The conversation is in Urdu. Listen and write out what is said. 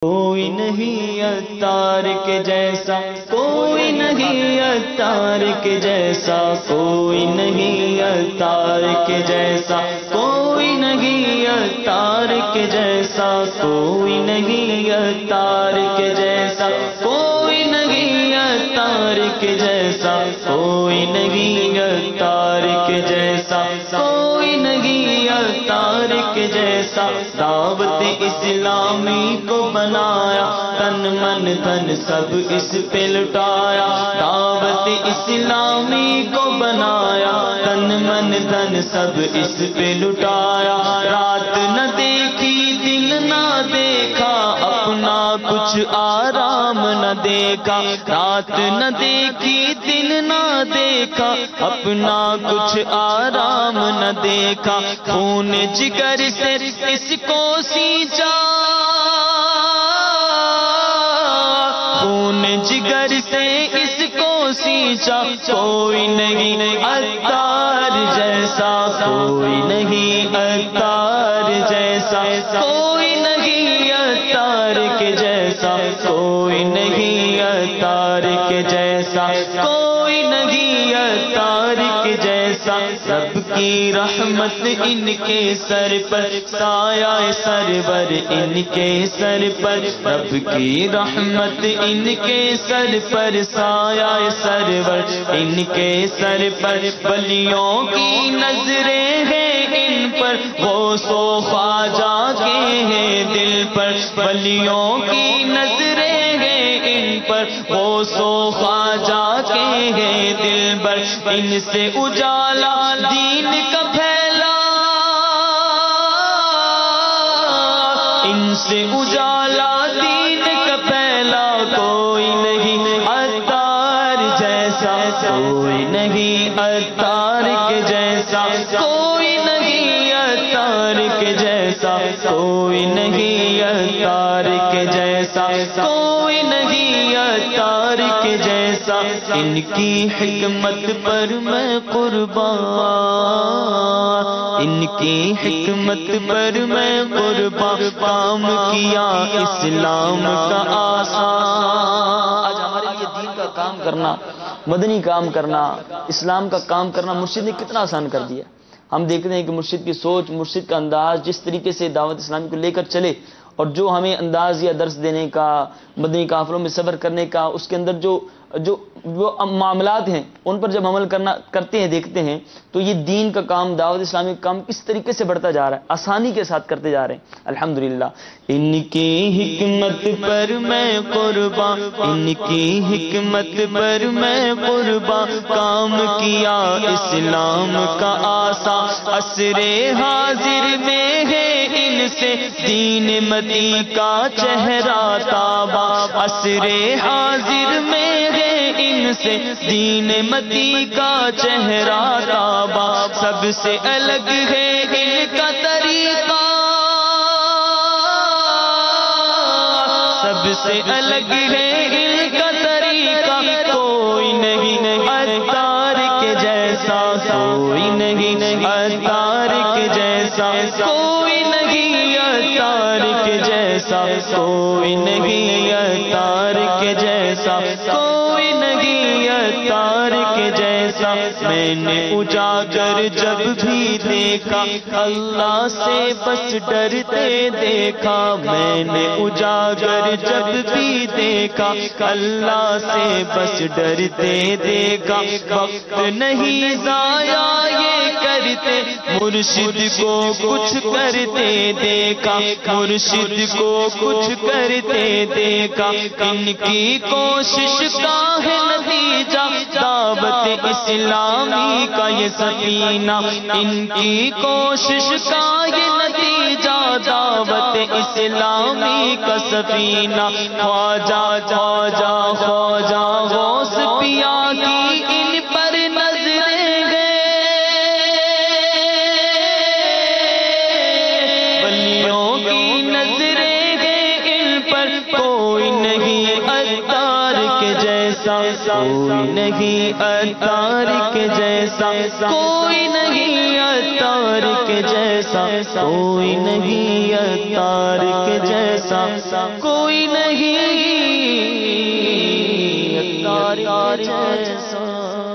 کوئی نہیں عطار کے جیسا، کوئی نہیں عطار کے جیسا، کوئی نہیں عطار کے جیسا، کوئی نہیں عطار کے جیسا، کوئی نہیں عطار کے جیسا، کوئی نہیں عطار کے جیسا، کوئی نہیں عطار کے جیسا، کوئی نہیں عطار کے جیسا۔ دعوت اسلامی کو بنایا، تن من دھن سب اس پہ لٹایا۔ دعوت اسلامی کو بنایا، تن من دھن سب اس پہ لٹایا۔ رات نہ دیکھی دن نہ دیکھا، اپنا کچھ آرام نہ دیکھا۔ رات نہ دیکھی دن نہ دیکھا، اپنا کچھ آرام نہ دیکھا۔ خون جگر سے اس کو سینچا، خون جگر سے اس کو سینچا۔ کوئی نہیں عطار جیسا، کوئی نہیں عطار جیسا، کوئی نہیں عطار کے جیسا، کوئی نہیں عطار کے جیسا، کوئی نہیں عطار کے جیسا۔ رب کی رحمت ان کے سر پر، سایہ سرور ان کے سر پر۔ رب کی رحمت ان کے سر پر، سایہ سرور ان کے سر پر۔ ولیوں کی نظریں ہیں ان پر، وہ سو خواجہ کے ہیں دل پر۔ ولیوں کی نظریں ہیں ان پر، وہ سو خواجہ کے ہیں دل پر۔ ان سے اجالا دین کا پھیلا، ان سے اجالا دین کا پھیلا۔ کوئی نہیں عطار جیسا، کوئی نہیں عطار کے جیسا، کوئی نہیں عطار کے جیسا، کوئی نہیں عطار کے جیسا، کوئی نہیں عطار کے جیسا۔ ان کی حکمت پر میں قربان، ان کی حکمت پر میں قربان۔ کام کیا اسلام کا آسان۔ آج ہمارے لیے دین کا کام کرنا، مدنی کام کرنا، اسلام کا کام کرنا مرشد نے کتنا آسان کر دیا۔ ہم دیکھتے ہیں کہ مرشد کی سوچ، مرشد کا انداز، جس طریقے سے دعوت اسلامی کو لے کر چلے، اور جو ہمیں انداز یا درس دینے کا، مدنی قافلوں میں صبر کرنے کا، اس کے اندر جو معاملات ہیں ان پر جب عمل کرتے ہیں، دیکھتے ہیں تو یہ دین کا کام، دعوت اسلامی کا کام کس طریقے سے بڑھتا جا رہا ہے، آسانی کے ساتھ کرتے جا رہے ہیں الحمدللہ۔ ان کی حکمت پر میں قربان، ان کی حکمت پر میں قربان۔ کام کیا اسلام کا آسان، عصر حاضر میں ہے ان سے دین متی کا چہرہ تابا۔ عصر حاضر میں ہے ان سے دین متی کا چہرہ تابا۔ سب سے الگ ہے ان کا طریقہ، سب سے الگ ہے ان کا طریقہ۔ کوئی نہیں عطار کے جیسا، کوئی نہیں عطار کے جیسا، کوئی نہیں عطار کے جیسا، کوئی نہیں عطار کے جیسا، کوئی نہیں عطار کے جیسا۔ میں نے اجاگر جب بھی دیکھا، اللہ سے بس ڈرتے دیکھا۔ میں نے اجاگر جب بھی دیکھا، اللہ سے بس ڈرتے دیکھا۔ وقت نہیں ضائع یہ کرتے، مرشد کو کچھ کرتے دیکھا، مرشد کو کچھ کرتے دیکھا۔ ان کی کوشش کا ہے نتیجہ دعوت اسلامی کا یہ سفینہ، ان کی کوشش کا یہ نتیجہ دعوت اسلامی کا سفینہ۔ خواجہ خواجہ خواجہ غوث پیا کی ان پر نظریں گئے، ولیوں کی نظریں گئے ان پر۔ کوئی نہیں عطار کے جیسا، کوئی نہیں عطار کے جیسا، کوئی نہیں عطار عطار کے جیسا کوئی نہیں، عطار کے جیسا کوئی نہیں، عطار کے جیسا